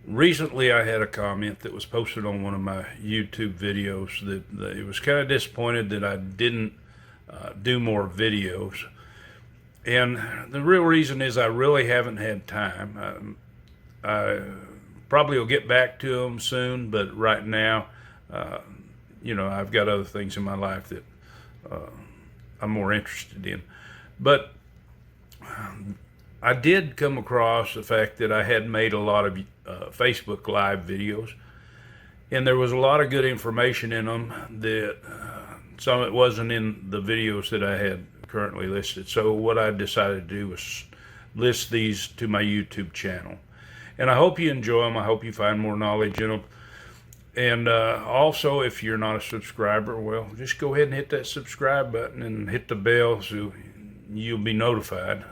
Recently, I had a comment that was posted on one of my YouTube videos that it was kind of disappointed that I didn't do more videos. And the real reason is I really haven't had time. I probably will get back to them soon, but right now, uh, I've got other things in my life that uh, I'm more interested in. But I did come across the fact that I had made a lot of Facebook Live videos, and there was a lot of good information in them that some of it wasn't in the videos that I had currently listed. So what I decided to do was list these to my YouTube channel. And I hope you enjoy them. I hope you find more knowledge in them. And also, if you're not a subscriber, well, just go ahead and hit that subscribe button and hit the bell so you'll be notified.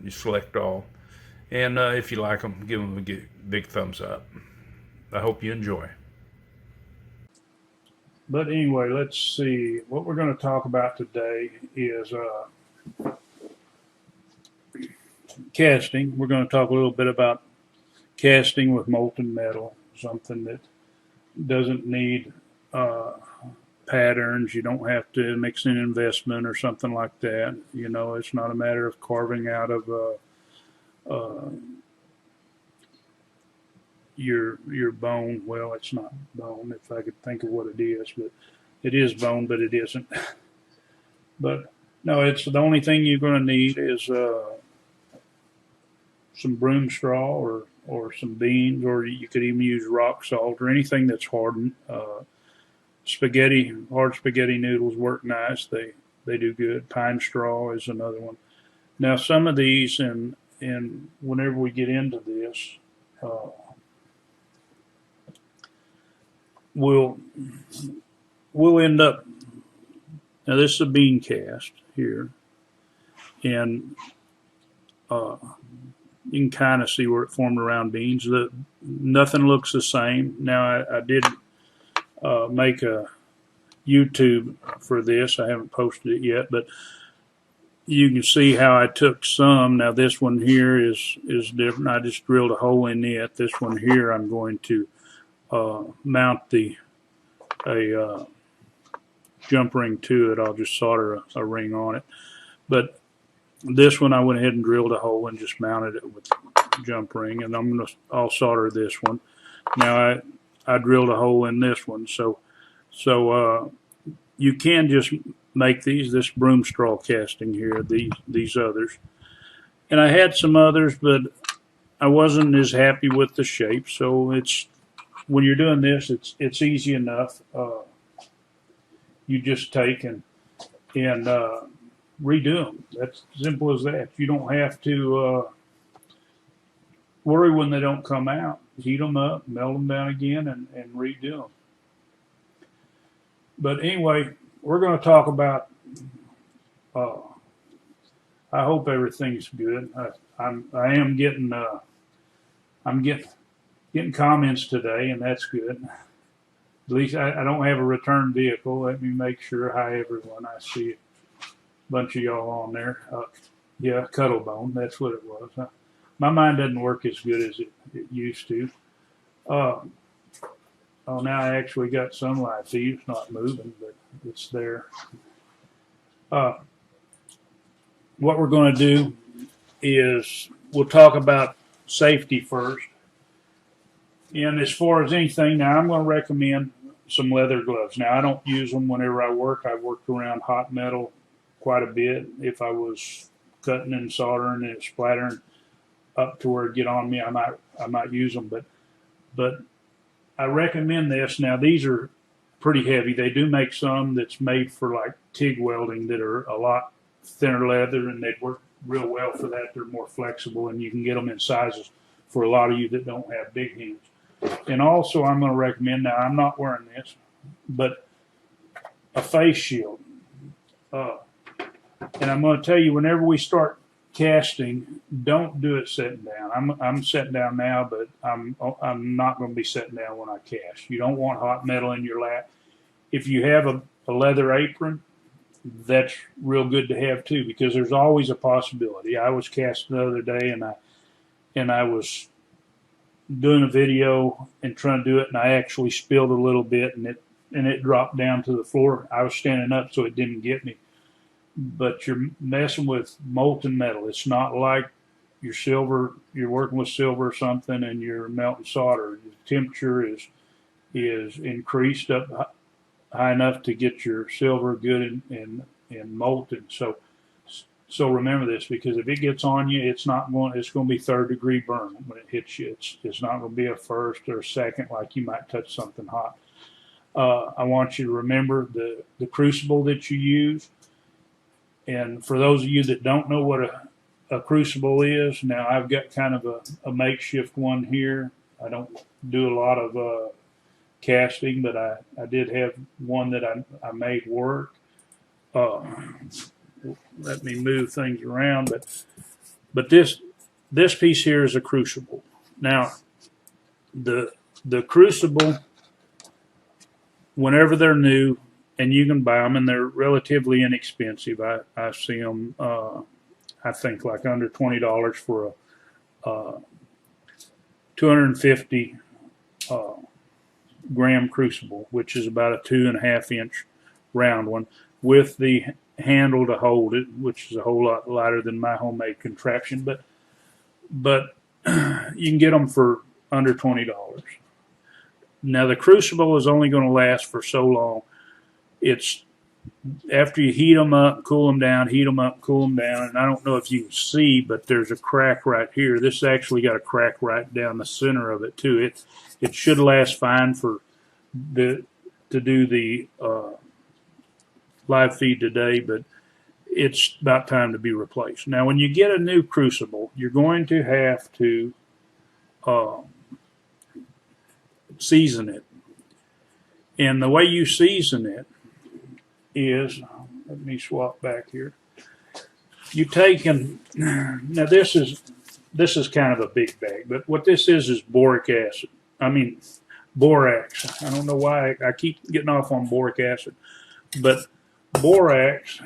You select all. And if you like them, give them a big thumbs up. I hope you enjoy. But anyway, let's see. What we're going to talk about today is casting. We're going to talk a little bit about casting with molten metal, something that doesn't need patterns. You don't have to mix in investment or something like that. You know, it's not a matter of carving out of your bone. Well, it's not bone, if I could think of what it is, but it is bone, but it isn't. But no, it's the only thing you're going to need is some broom straw or some beans, or you could even use rock salt or anything that's hardened. Hard spaghetti noodles work nice. They do good. Pine straw is another one. Now, some of these, and whenever we get into this, we'll end up. Now, this is a bean cast here, and you can kind of see where it formed around beans. Nothing looks the same. Now, I did make a YouTube for this. I haven't posted it yet, but you can see how I took some. Now, this one here is different. I just drilled a hole in it. This one here, I'm going to mount a jump ring to it. I'll just solder a ring on it. But this one, I went ahead and drilled a hole and just mounted it with a jump ring, and I'll solder this one. Now I drilled a hole in this one, so you can just make this broom straw casting here, these others, and I had some others, but I wasn't as happy with the shape. So it's when you're doing this, it's easy enough. You just take and redo them. That's simple as that. You don't have to worry when they don't come out. Heat them up, melt them down again, and redo them. But anyway, we're going to talk about. I hope everything's good. I am getting I'm getting comments today, and that's good. At least I don't have a return vehicle. Let me make sure. Hi, everyone. I see a bunch of y'all on there. Yeah, Cuttlebone. That's what it was. My mind doesn't work as good as it used to. Oh, now I actually got sunlight. See, it's not moving, but it's there. What we're going to do is we'll talk about safety first. And as far as anything, now I'm going to recommend some leather gloves. Now, I don't use them whenever I work. I worked around hot metal quite a bit. If I was cutting and soldering and splattering up to where it get on me, I might use them. But I recommend this. Now, these are pretty heavy. They do make some that's made for like TIG welding that are a lot thinner leather, and they'd work real well for that. They're more flexible, and you can get them in sizes for a lot of you that don't have big hands. And also, I'm going to recommend, now I'm not wearing this, but a face shield. And I'm going to tell you, whenever we start casting, don't do it sitting down. I'm sitting down now, but I'm not going to be sitting down when I cast. You don't want hot metal in your lap. If you have a leather apron, that's real good to have too, because there's always a possibility. I was casting the other day, and I was doing a video and trying to do it, and I actually spilled a little bit, and it dropped down to the floor. I was standing up, so it didn't get me. But you're messing with molten metal. It's not like your silver. You're working with silver or something, and you're melting solder. The temperature is increased up high enough to get your silver good and molten. So remember this, because if it gets on you, it's going to be third-degree burn when it hits you. It's not going to be a first or a second like you might touch something hot. I want you to remember the crucible that you use. And for those of you that don't know what a crucible is, now I've got kind of a makeshift one here. I don't do a lot of casting, but I did have one that I made work. Let me move things around, but this piece here is a crucible. Now, the crucible, whenever they're new, and you can buy them, and they're relatively inexpensive. I see them, I think, like under $20 for a 250 gram crucible, which is about a 2.5 inch round one, with the handle to hold it, which is a whole lot lighter than my homemade contraption. But you can get them for under $20. Now, the crucible is only going to last for so long. It's after you heat them up, cool them down, heat them up, cool them down. And I don't know if you can see, but there's a crack right here. This actually got a crack right down the center of it too. It should last fine to do the live feed today, but it's about time to be replaced. Now, when you get a new crucible, you're going to have to season it. And the way you season it is, let me swap back here. You take now this is kind of a big bag, but what this is boric acid. I mean borax. I don't know why I keep getting off on boric acid, but borax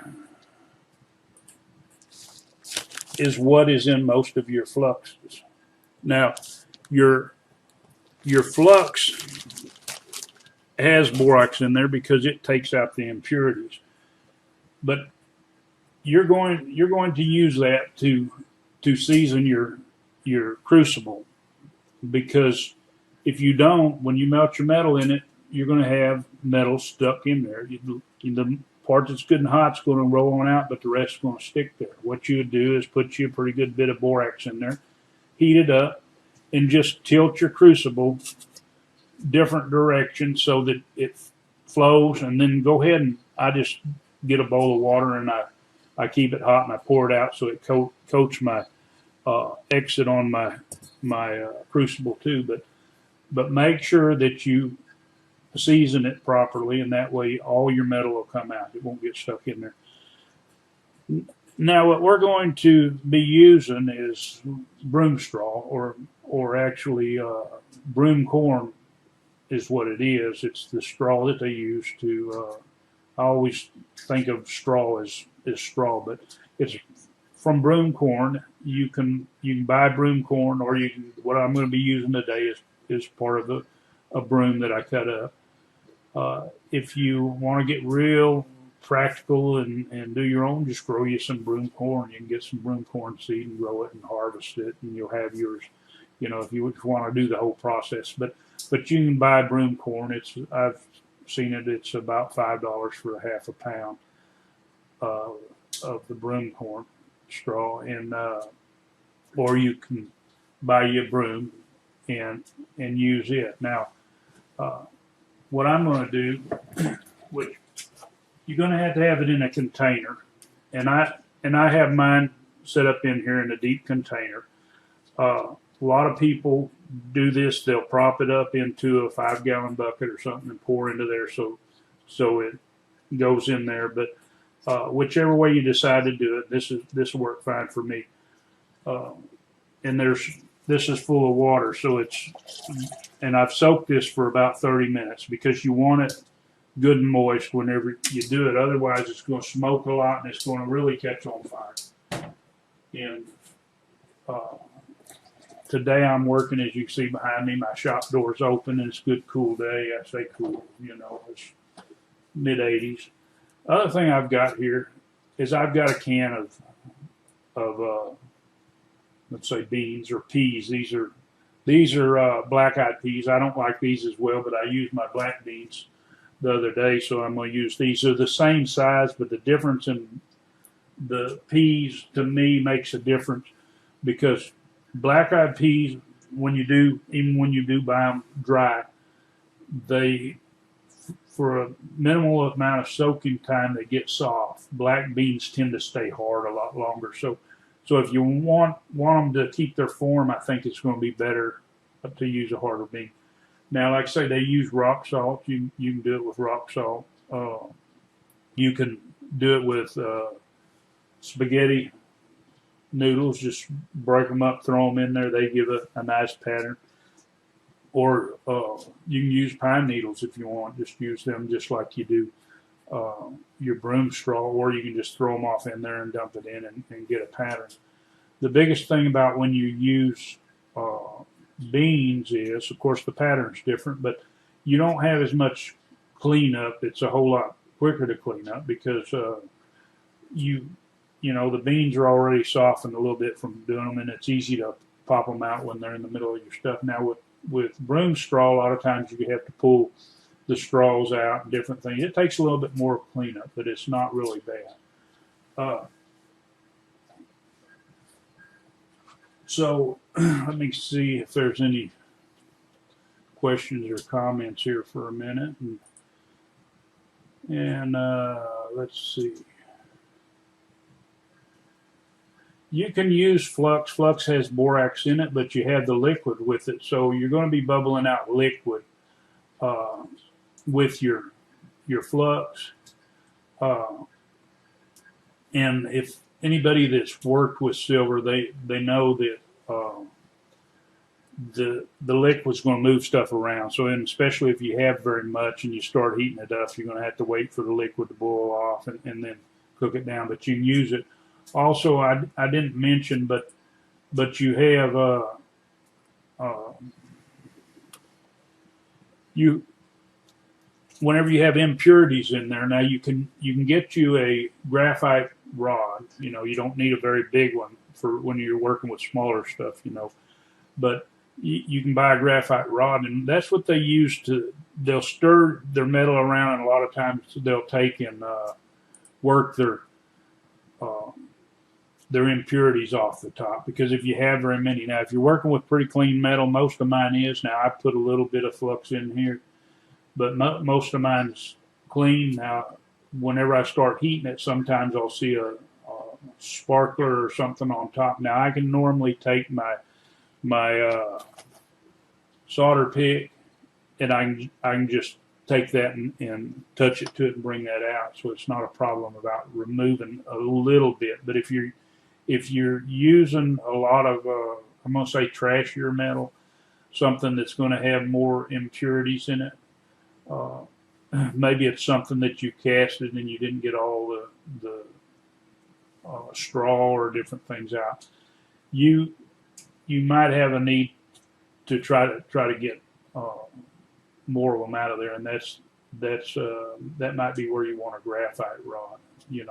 is what is in most of your fluxes. Now, your flux has borax in there because it takes out the impurities. But you're going to use that to season your crucible, because if you don't, when you melt your metal in it, you're going to have metal stuck in there. The part that's good and hot is going to roll on out, but the rest is going to stick there. What you would do is put you a pretty good bit of borax in there, heat it up, and just tilt your crucible different directions so that it flows, and then go ahead and I just get a bowl of water and I keep it hot and I pour it out so it coats my exit on my crucible too. But make sure that you season it properly, and that way all your metal will come out. It won't get stuck in there. Now, what we're going to be using is broom straw, or actually broom corn is what it is. It's the straw that they use to. I always think of straw as straw, but it's from broom corn. You can buy broom corn, or you can. What I'm going to be using today is part of a broom that I cut up. If you want to get real practical and do your own, just grow you some broom corn. You can get some broom corn seed and grow it and harvest it, and you'll have yours. You know, if you want to do the whole process, but you can buy broom corn. I've seen it. It's about $5 for a half a pound of the broom corn straw, and or you can buy you a broom and use it. Now, what I'm going to do, which you're going to have it in a container, and I have mine set up in here in a deep container. A lot of people do this. They'll prop it up into a 5-gallon bucket or something and pour into there so it goes in there. But whichever way you decide to do it, this will work fine for me. And this is full of water, and I've soaked this for about 30 minutes because you want it good and moist whenever you do it. Otherwise, it's going to smoke a lot and it's going to really catch on fire. And today I'm working, as you can see behind me, my shop door's open and it's a good cool day. I say cool, it's mid-80s. Other thing I've got here is I've got a can of let's say beans or peas. These are black-eyed peas. I don't like these as well, but I used my black beans the other day, so I'm going to use these. They're the same size, but the difference in the peas to me makes a difference, because black-eyed peas, even when you do buy them dry, they, for a minimal amount of soaking time, they get soft. Black beans tend to stay hard a lot longer. So if you want them to keep their form, I think it's going to be better to use a harder bean. Now, like I say, they use rock salt. You can do it with rock salt. You can do it with spaghetti noodles. Just break them up, throw them in there. They give a nice pattern. Or you can use pine needles if you want. Just use them just like you do your broom straw, or you can just throw them off in there and dump it in and get a pattern. The biggest thing about when you use beans is, of course, the pattern's different, but you don't have as much cleanup. It's a whole lot quicker to clean up because the beans are already softened a little bit from doing them, and it's easy to pop them out when they're in the middle of your stuff. Now with broom straw, a lot of times you have to pull the straws out and different things. It takes a little bit more cleanup, but it's not really bad. So let me see if there's any questions or comments here for a minute. And let's see. You can use flux. Flux has borax in it, but you have the liquid with it. So you're going to be bubbling out liquid with your flux. And if anybody that's worked with silver, they know that the liquid's going to move stuff around. So, and especially if you have very much and you start heating it up, you're going to have to wait for the liquid to boil off and then cook it down. But you can use it. Also, I didn't mention, but you have whenever you have impurities in there, now you can get you a graphite rod. You don't need a very big one for when you're working with smaller stuff. But you can buy a graphite rod, and that's what they use they'll stir their metal around, and a lot of times they'll take and work their impurities off the top, because if you have very many, now if you're working with pretty clean metal, most of mine is. Now I put a little bit of flux in here, but most of mine's clean. Now whenever I start heating it, sometimes I'll see a sparkler or something on top. Now I can normally take my solder pick, and I can just take that and touch it to it and bring that out, so it's not a problem about removing a little bit. But if you're using a lot of I'm going to say trashier metal, something that's going to have more impurities in it, maybe it's something that you casted and you didn't get all the straw or different things out, you might have a need to try to get more of them out of there, and that might be where you want a graphite rod,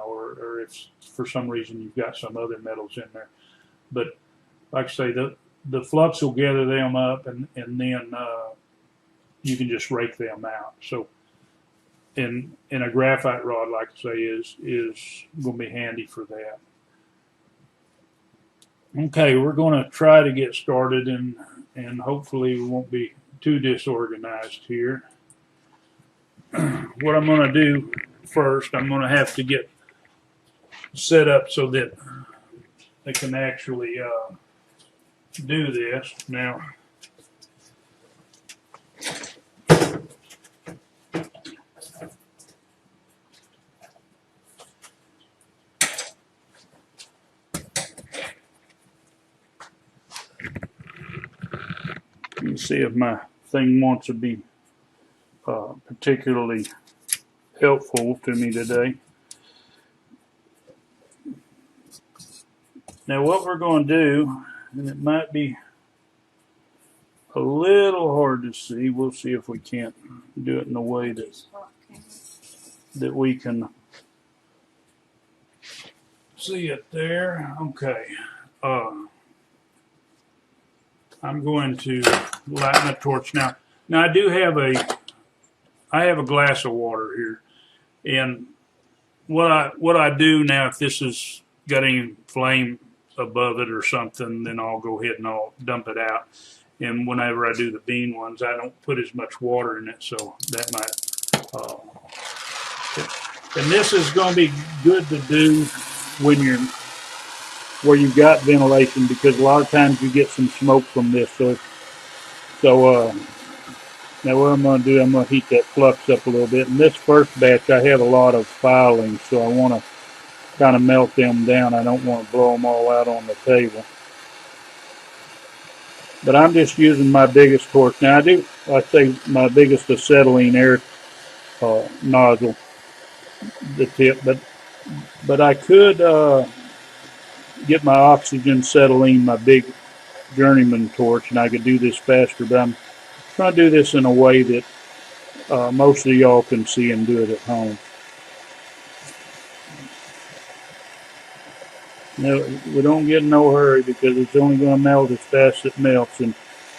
or if for some reason you've got some other metals in there. But like I say, the flux will gather them up, and then you can just rake them out. So in a graphite rod, like I say, is going to be handy for that. Okay, we're going to try to get started, and hopefully we won't be too disorganized here. What I'm going to do first, I'm going to have to get set up so that they can actually do this. Now, let me see if my thing wants to be particularly helpful to me today. Now what we're going to do, and it might be a little hard to see. We'll see if we can't do it in a way that we can see it there. Okay. I'm going to lighten the torch now. Now I have a glass of water here, and what I do now, if this has got any flame above it or something, then I'll go ahead and I'll dump it out. And whenever I do the bean ones, I don't put as much water in it, so that might. And this is going to be good to do when you're where you've got ventilation, because a lot of times you get some smoke from this. So now what I'm going to do, I'm going to heat that flux up a little bit. In this first batch, I have a lot of filings, so I want to kind of melt them down. I don't want to blow them all out on the table. But I'm just using my biggest torch. Now I say my biggest acetylene air nozzle, the tip, but I could get my oxygen acetylene, my big journeyman torch, and I could do this faster. But I'm trying to do this in a way that most of y'all can see and do it at home. Now, we don't get in no hurry because it's only going to melt as fast as it melts. And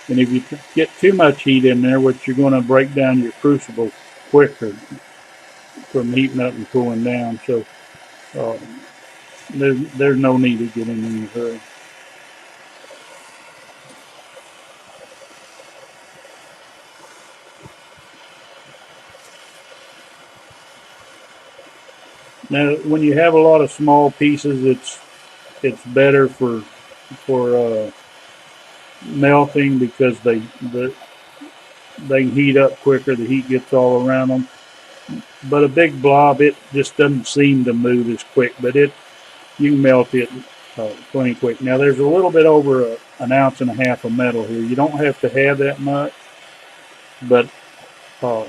if you get too much heat in there, what you're going to break down your crucible quicker from heating up and cooling down. So there's no need to get in any hurry. Now, when you have a lot of small pieces, it's better for melting because they can heat up quicker. The heat gets all around them. But a big blob, it just doesn't seem to move as quick. But you can melt it plenty quick. Now, there's a little bit over an ounce and a half of metal here. You don't have to have that much, but I'm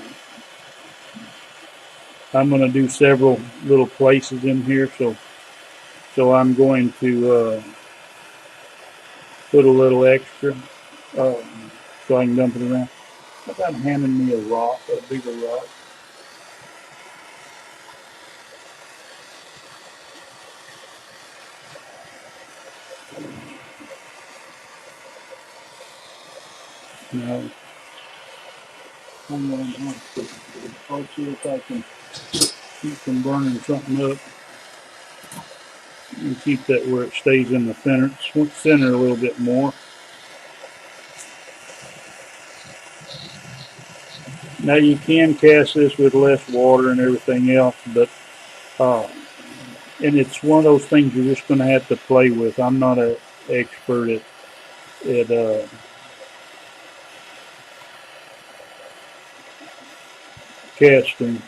going to do several little places in here, so I'm going to put a little extra so I can dump it around. How about handing me a rock, a bigger rock? No. I'll see if I can keep from burning something up and keep that where it stays in the center a little bit more. Now you can cast this with less water and everything else, but and it's one of those things you're just going to have to play with. I'm not an expert at casting,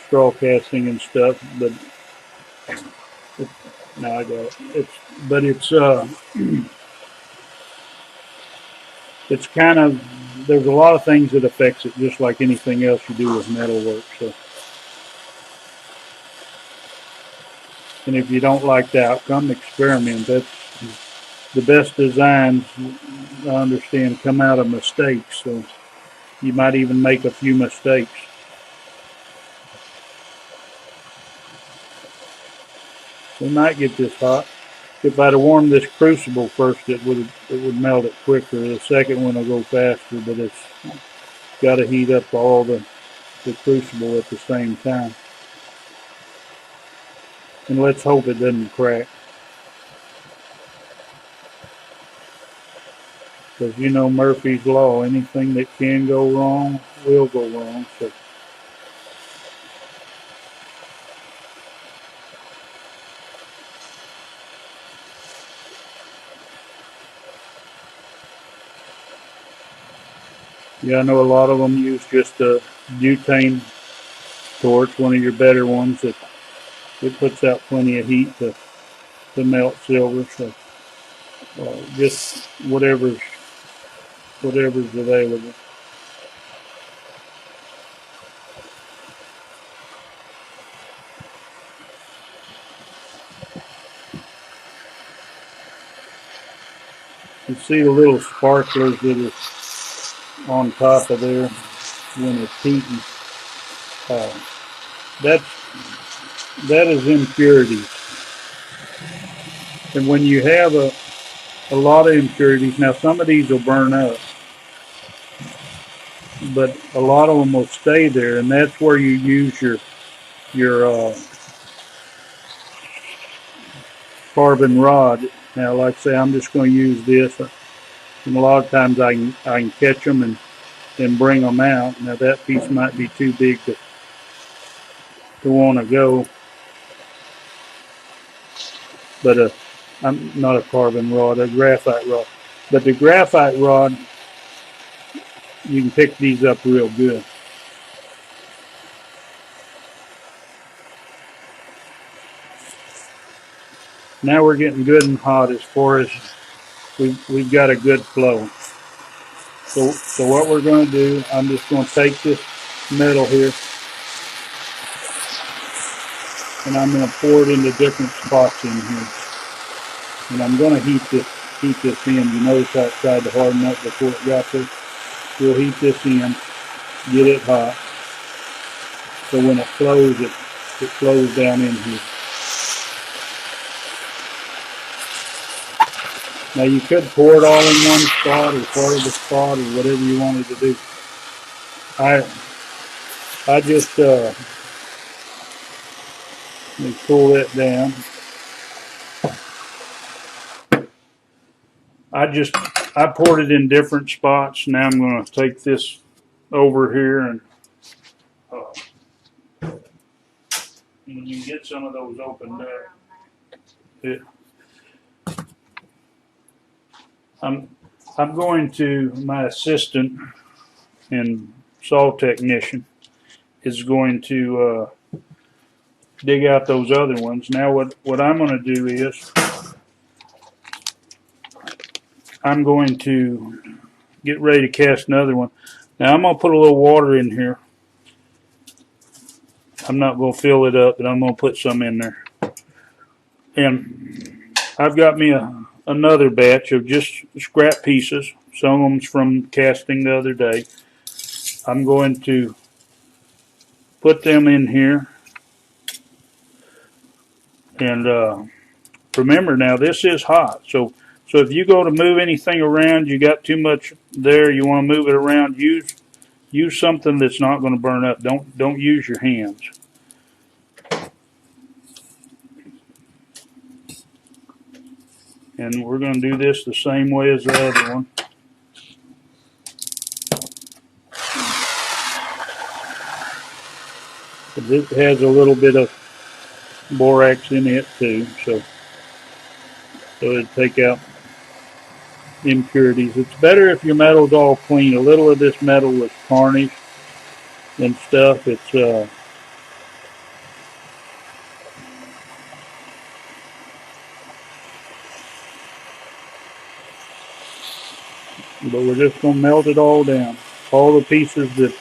straw casting and stuff, but now I got it. It's kind of, there's a lot of things that affects it, just like anything else you do with metal work. So, and if you don't like the outcome, experiment. That's the best designs, I understand, come out of mistakes. So you might even make a few mistakes. We might get this hot. If I'd have warmed this crucible first, it would melt it quicker. The second one will go faster, but it's got to heat up all the crucible at the same time. And let's hope it doesn't crack. Because you know Murphy's Law, anything that can go wrong will go wrong. So yeah, I know a lot of them use just a butane torch, one of your better ones that it puts out plenty of heat to melt silver. So just whatever's available. You see the little sparklers that are on top of there when it's heating. That is impurities. And when you have a lot of impurities, now some of these will burn up, but a lot of them will stay there, and that's where you use your carbon rod. Now, like I say, I'm just going to use this, and a lot of times I can catch them and bring them out. Now that piece might be too big to want to go, but I'm not a carbon rod, a graphite rod. But the graphite rod, you can pick these up real good. Now we're getting good and hot as far as we've got a good flow. So what we're going to do, I'm just going to take this metal here and I'm going to pour it into different spots in here. And I'm going to heat this in. You notice I tried to harden up before it got there. We'll heat this in, get it hot. So when it flows, it flows down in here. Now you could pour it all in one spot or part of the spot or whatever you wanted to do. I just let me pull that down. I poured it in different spots. Now I'm going to take this over here and you get some of those opened up. I'm going to, my assistant and saw technician is going to dig out those other ones. Now what I'm going to do is I'm going to get ready to cast another one. Now I'm going to put a little water in here. I'm not going to fill it up, but I'm going to put some in there. And I've got me another batch of just scrap pieces. Some of them's from casting the other day. I'm going to put them in here. And remember now, this is hot. So if you go to move anything around, you got too much there, you want to move it around, use something that's not going to burn up. Don't use your hands. And we're going to do this the same way as the other one. But it has a little bit of borax in it too, so it'll take out impurities. It's better if your metal's all clean. A little of this metal was tarnished and stuff. But we're just going to melt it all down. All the pieces that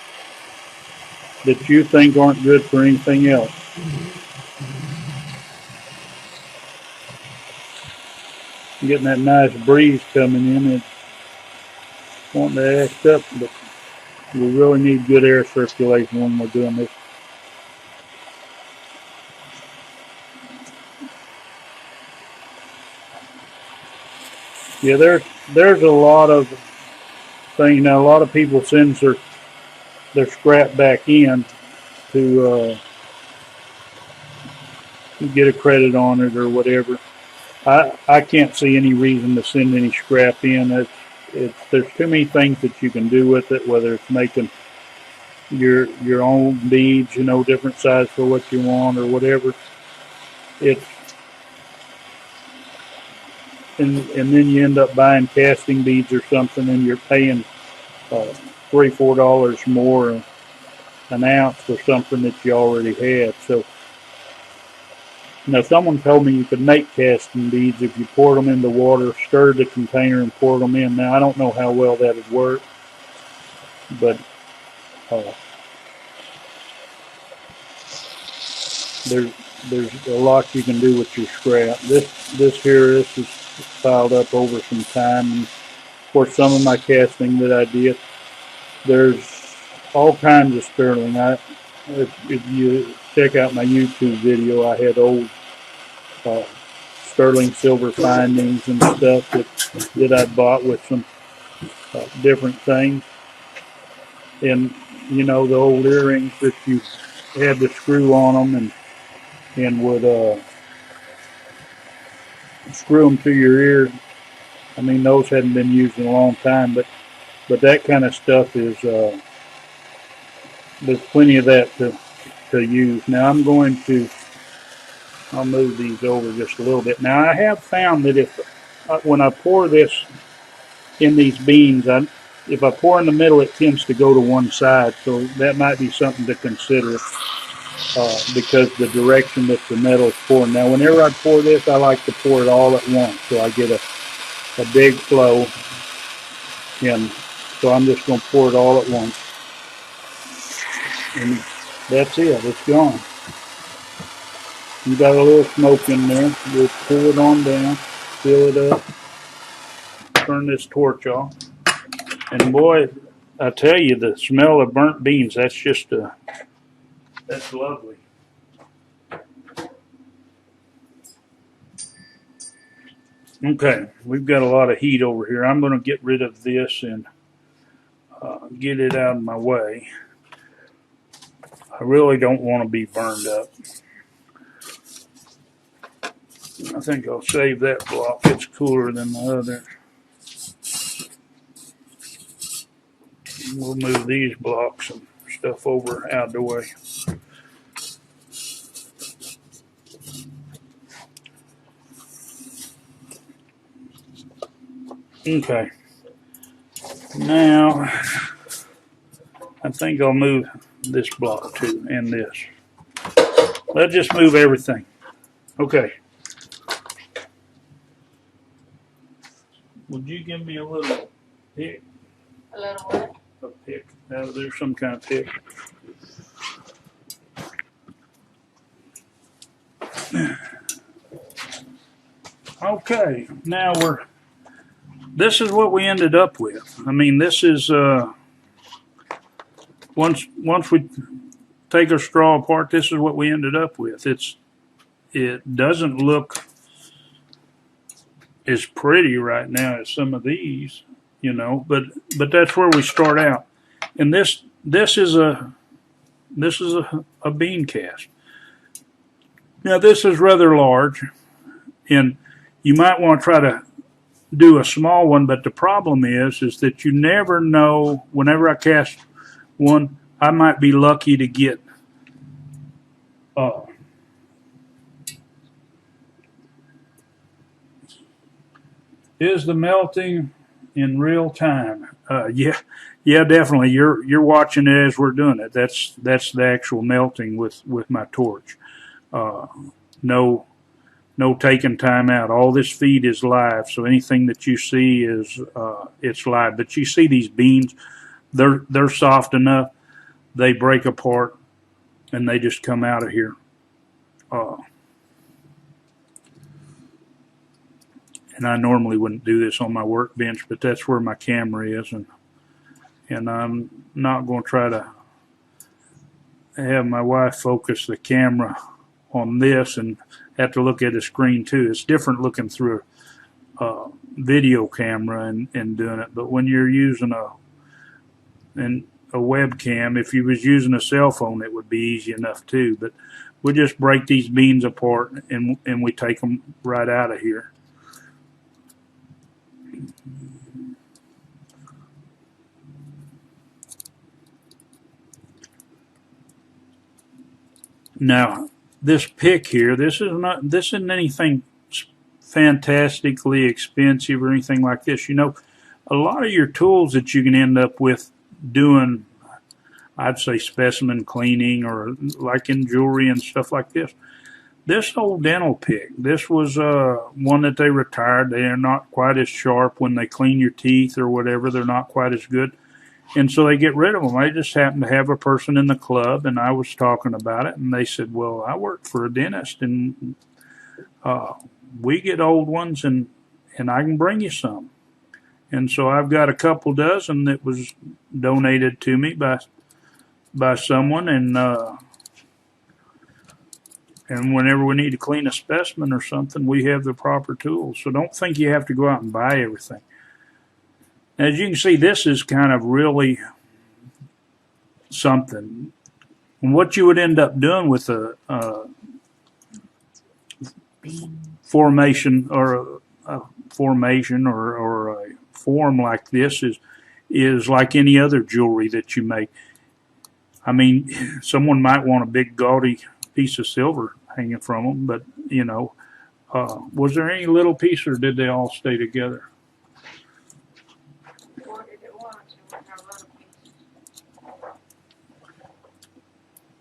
you think aren't good for anything else. I'm getting that nice breeze coming in. It's wanting to act up, but we really need good air circulation when we're doing this. Yeah, there's a lot of things. Now, a lot of people send their scrap back in to get a credit on it or whatever. I can't see any reason to send any scrap in. There's too many things that you can do with it, whether it's making your own beads, different size for what you want or whatever. And then you end up buying casting beads or something, and you're paying $3-4 more an ounce for something that you already had. So, someone told me you could make casting beads if you poured them into water, stirred the container, and poured them in. Now, I don't know how well that would work, but there's a lot you can do with your scrap. This is piled up over some time, and for some of my casting that I did. There's all kinds of sterling. If you check out my YouTube video, I had old uh, sterling silver findings and stuff that I bought with some different things. And you know, the old earrings that you had the screw on them and would screw them to your ear. I mean, those hadn't been used in a long time, but that kind of stuff is there's plenty of that to use. Now I'll move these over just a little bit. Now I have found that if when I pour this in these beans, if I pour in the middle, it tends to go to one side. So that might be something to consider because the direction that the metal is pouring. Now, whenever I pour this, I like to pour it all at once, so I get a big flow. And so I'm just going to pour it all at once. And that's it. It's gone. You got a little smoke in there. We'll pull it on down, fill it up, turn this torch off. And boy, I tell you, the smell of burnt beans, that's lovely. Okay, we've got a lot of heat over here. I'm going to get rid of this and get it out of my way. I really don't want to be burned up. I think I'll save that block. It's cooler than the other. We'll move these blocks and stuff over out of the way. Okay. Now, I think I'll move this block too, and this. Let's just move everything. Okay. Would you give me a little pick? A little what? A pick. There's some kind of pick. Okay. Now this is what we ended up with. I mean, this is once we take our straw apart, this is what we ended up with. It doesn't look as pretty right now as some of these, you know, but that's where we start out. And this is a bean cast. Now this is rather large, and you might want to try to do a small one, but the problem is that you never know. Whenever I cast one, I might be lucky to get is the melting in real time? Yeah, definitely. You're watching it as we're doing it. That's the actual melting with my torch. No taking time out. All this feed is live, so anything that you see is it's live. But you see these beans, they're soft enough, they break apart, and they just come out of here. And I normally wouldn't do this on my workbench, but that's where my camera is, and I'm not going to try to have my wife focus the camera on this and have to look at the screen too. It's different looking through a video camera and doing it, but when you're using a webcam, if you was using a cell phone, it would be easy enough too. But we just break these beans apart and we take them right out of here. Now, this pick here, this isn't anything fantastically expensive or anything like this. You know, a lot of your tools that you can end up with doing, I'd say specimen cleaning or like in jewelry and stuff like this. This old dental pick, this was one that they retired. They are not quite as sharp when they clean your teeth or whatever. They're not quite as good. And so they get rid of them. I just happened to have a person in the club, and I was talking about it, and they said, well, I work for a dentist, and we get old ones, and I can bring you some. And so I've got a couple dozen that was donated to me by someone, and whenever we need to clean a specimen or something, we have the proper tools. So don't think you have to go out and buy everything. As you can see, this is kind of really something. And what you would end up doing with a formation or a form like this is like any other jewelry that you make. I mean, someone might want a big gaudy piece of silver hanging from them, but was there any little piece, or did they all stay together?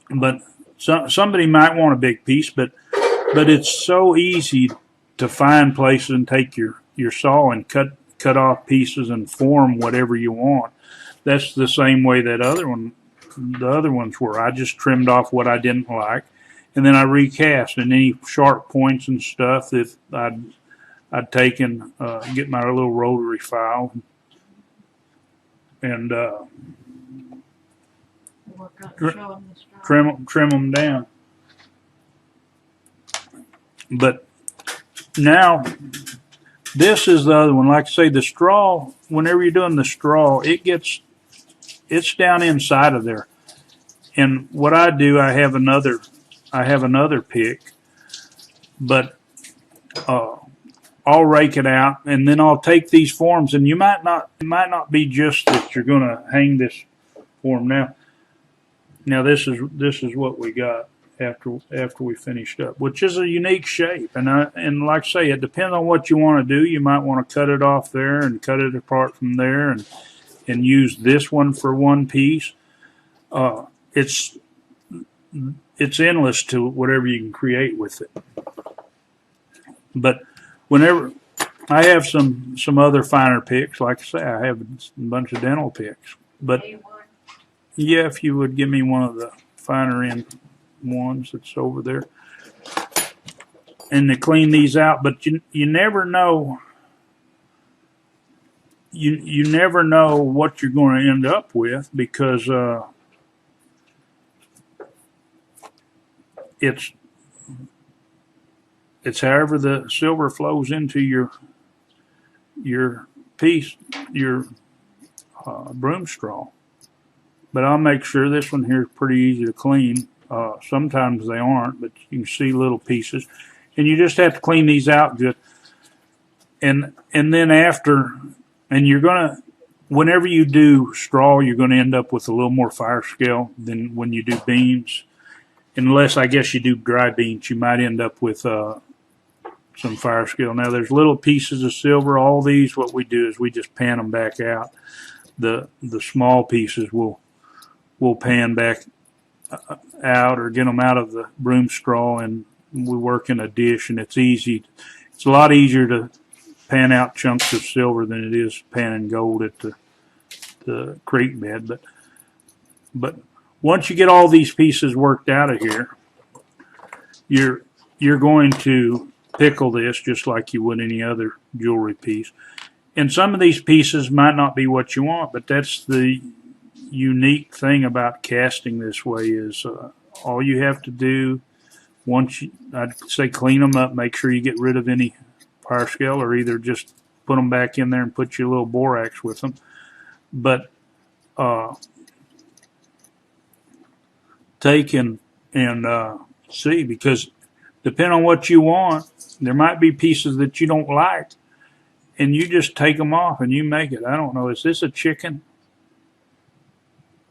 But somebody might want a big piece, but it's so easy to find places and take your saw and cut off pieces and form whatever you want. That's the same way that the other ones were. I just trimmed off what I didn't like, and then I recast. And any sharp points and stuff that I'd taken, get my little rotary file and trim them down. But now this is the other one. Like I say, the straw. Whenever you're doing the straw, it's down inside of there. And what I do, I have another pick, but I'll rake it out, and then I'll take these forms. And it might not be just that you're going to hang this form now. Now this is what we got after we finished up, which is a unique shape. And like I say, it depends on what you want to do. You might want to cut it off there and cut it apart from there, and use this one for one piece. It's endless to whatever you can create with it. But whenever I have some other finer picks, like I say, I have a bunch of dental picks. But yeah, if you would give me one of the finer end ones that's over there, and to clean these out. But you never know. You never know what you're going to end up with, because it's however the silver flows into your piece, your broom straw. But I'll make sure this one here is pretty easy to clean. Sometimes they aren't, but you can see little pieces, and you just have to clean these out good. And then after. And you're gonna, whenever you do straw, you're gonna end up with a little more fire scale than when you do beans. Unless, I guess, you do dry beans, you might end up with some fire scale. Now, there's little pieces of silver. All these, what we do is we just pan them back out. The small pieces we'll pan back out, or get them out of the broom straw, and we work in a dish. And it's easy. It's a lot easier to pan out chunks of silver than it is panning gold at the creek bed. But once you get all these pieces worked out of here, you're going to pickle this just like you would any other jewelry piece. And some of these pieces might not be what you want, but that's the unique thing about casting this way is all you have to do I'd say clean them up, make sure you get rid of any fire scale, or either just put them back in there and put your little borax with them. But take and see, because depending on what you want, there might be pieces that you don't like, and you just take them off and you make it. I don't know. Is this a chicken?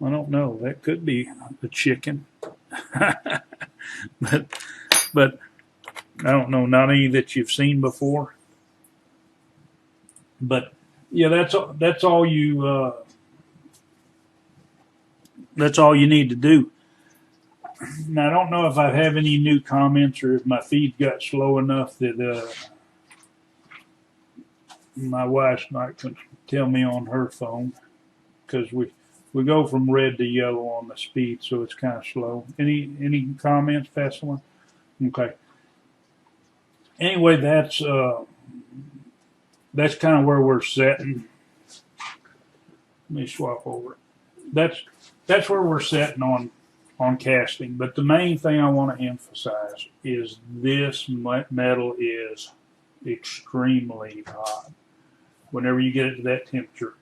I don't know. That could be a chicken. but I don't know, not any that you've seen before. But yeah, that's all you need to do. Now, I don't know if I have any new comments, or if my feed got slow enough that my wife might tell me on her phone, because we go from red to yellow on the speed, so it's kind of slow. Any comments, Pastor? Okay. Anyway, that's kind of where we're sitting. Let me swap over. That's where we're setting on casting. But the main thing I want to emphasize is this metal is extremely hot. Whenever you get it to that temperature,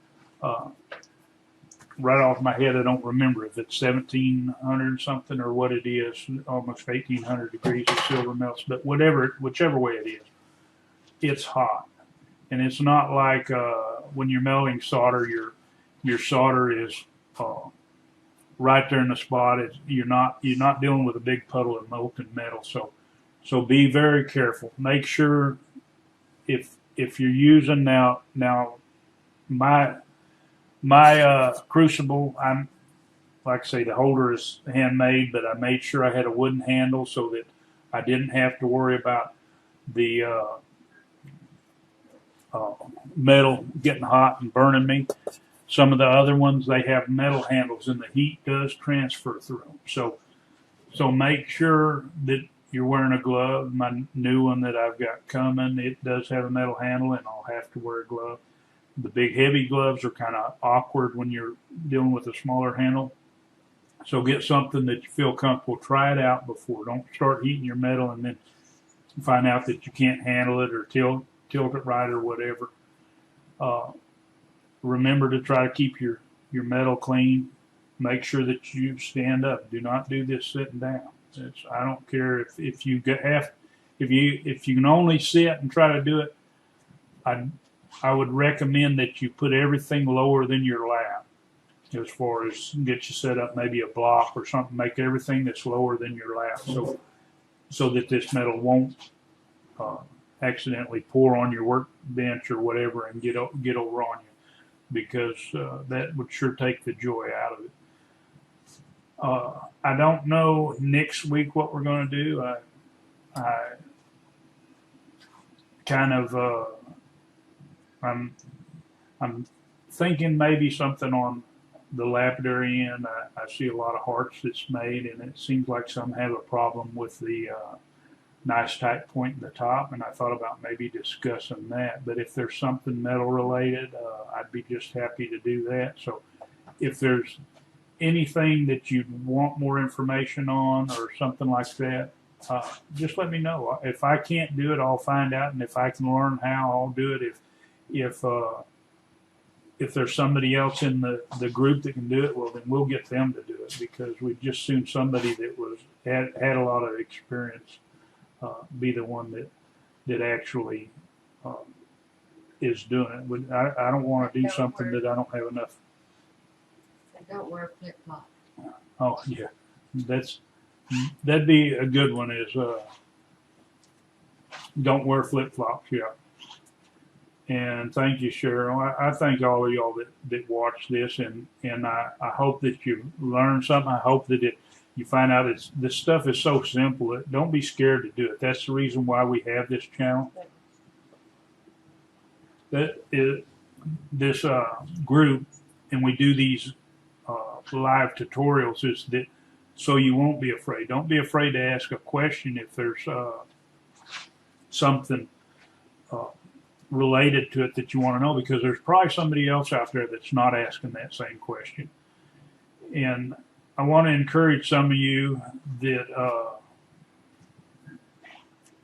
right off my head, I don't remember if it's 1700 something or what it is, almost 1800 degrees of silver melts, but whichever way it is, it's hot. And it's not like when you're melting solder, your solder is right there in the spot. You're not dealing with a big puddle of molten metal. So be very careful. Make sure if you're using now my crucible, I'm like I say, the holder is handmade, but I made sure I had a wooden handle so that I didn't have to worry about the metal getting hot and burning me. Some of the other ones, they have metal handles and the heat does transfer through them. So make sure that you're wearing a glove. My new one that I've got coming, it does have a metal handle and I'll have to wear a glove. The big heavy gloves are kind of awkward when you're dealing with a smaller handle. So get something that you feel comfortable. Try it out before. Don't start heating your metal and then find out that you can't handle it or tilt it right or whatever. Remember to try to keep your metal clean. Make sure that you stand up. Do not do this sitting down. I don't care if you can only sit and try to do it. I would recommend that you put everything lower than your lap, as far as get you set up, maybe a block or something. Make everything that's lower than your lap, so that this metal won't accidentally pour on your workbench or whatever and get over on you, because that would sure take the joy out of it. I don't know next week what we're going to do. I kind of I'm thinking maybe something on the lapidary end. I see a lot of hearts that's made, and it seems like some have a problem with the nice tight point in the top, and I thought about maybe discussing that. But if there's something metal related, I'd be just happy to do that. So if there's anything that you'd want more information on or something like that, just let me know. If I can't do it, I'll find out, and if I can learn how, I'll do it. If there's somebody else in the group that can do it, well, then we'll get them to do it, because we've just seen somebody that had a lot of experience be the one that actually is doing it. I don't want to do something that I don't have enough. I don't wear flip flops. Oh yeah, that'd be a good one. Is don't wear flip flops. Yeah. And thank you, Cheryl. I thank all of y'all that watch this, and I hope that you learn something. I hope that you find out this stuff is so simple. Don't be scared to do it. That's the reason why we have this channel. That is this group, and we do these live tutorials, is that so you won't be afraid. Don't be afraid to ask a question if there's something related to it that you want to know, because there's probably somebody else out there that's not asking that same question. And I want to encourage some of you that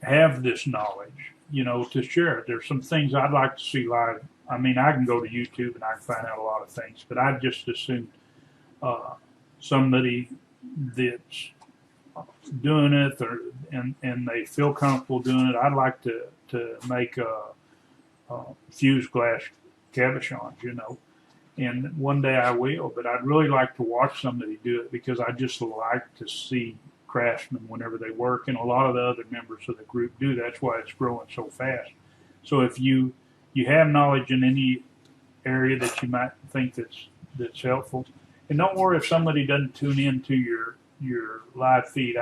have this knowledge, to share it. There's some things I'd like to see live. I mean, I can go to YouTube and I can find out a lot of things, but I'd just assume somebody that's doing it and they feel comfortable doing it. I'd like to make fused glass cabochons, and one day I will, but I'd really like to watch somebody do it, because I just like to see craftsmen whenever they work, and a lot of the other members of the group do. That's why it's growing so fast. So if you have knowledge in any area that you might think that's helpful, and don't worry if somebody doesn't tune into your live feed.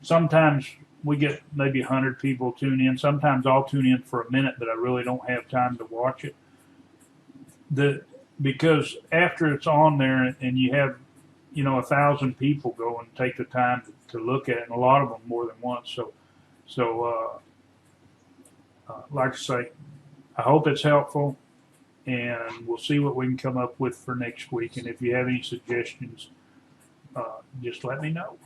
Sometimes we get maybe 100 people tune in. Sometimes I'll tune in for a minute, but I really don't have time to watch it. Because after it's on there and you have, 1,000 people go and take the time to look at it, and a lot of them more than once. So like I say, I hope it's helpful. and we'll see what we can come up with for next week. And if you have any suggestions, just let me know.